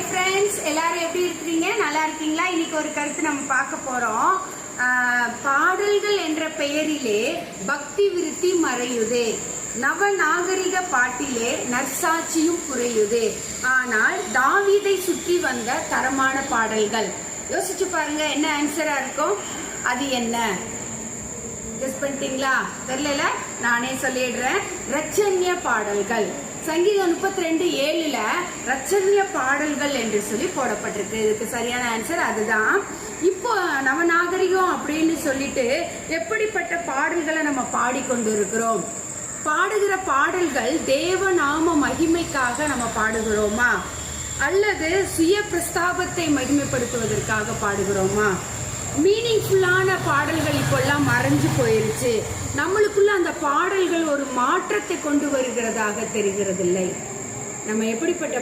Hi friends, எல்லாரும் எப்படி இருக்கிறீங்க? நல்லா இருக்கீங்களா? இன்னைக்கு ஒரு கருத்து நம்ம பார்க்க போறோம். பாடல்கள் என்ற பெயரிலே பக்தி விருத்தி மறையுதே, நவநாகரிக பாட்டிலே நற்சாட்சியும் குறையுதே. ஆனால் தாவீதை சுற்றி வந்த தரமான பாடல்கள். யோசிச்சு பாருங்க, என்ன ஆன்சரா இருக்கும்? அது என்ன கெஸ் பண்ணிட்டீங்களா? தெரியல, நானே சொல்லிடுறேன். ரட்சண்ய பாடல்கள். சங்கீதம் 32:7 ரட்சண்ய பாடல்கள் என்று சொல்லி போடப்பட்டிருக்கு. இதுக்கு சரியான ஆன்சர் அதுதான். இப்போ நவநாகரிகம் அப்படின்னு சொல்லிட்டு எப்படிப்பட்ட பாடல்களை நம்ம பாடிக்கொண்டு இருக்கிறோம்? பாடுகிற பாடல்கள் தேவநாம மகிமைக்காக நம்ம பாடுகிறோமா, அல்லது சுய பிரஸ்தாபத்தை மகிமைப்படுத்துவதற்காக பாடுகிறோமா? மீனிங்ஃபுல்லான பாடல்கள் இப்பெல்லாம் மறைஞ்சு போயிருச்சு. நம்மளுக்குள்ள அந்த பாடல்கள் ஒரு மாற்றத்தை கொண்டு வருகிறதாக தெரிகிறதில்லை. நம்ம எப்படிப்பட்ட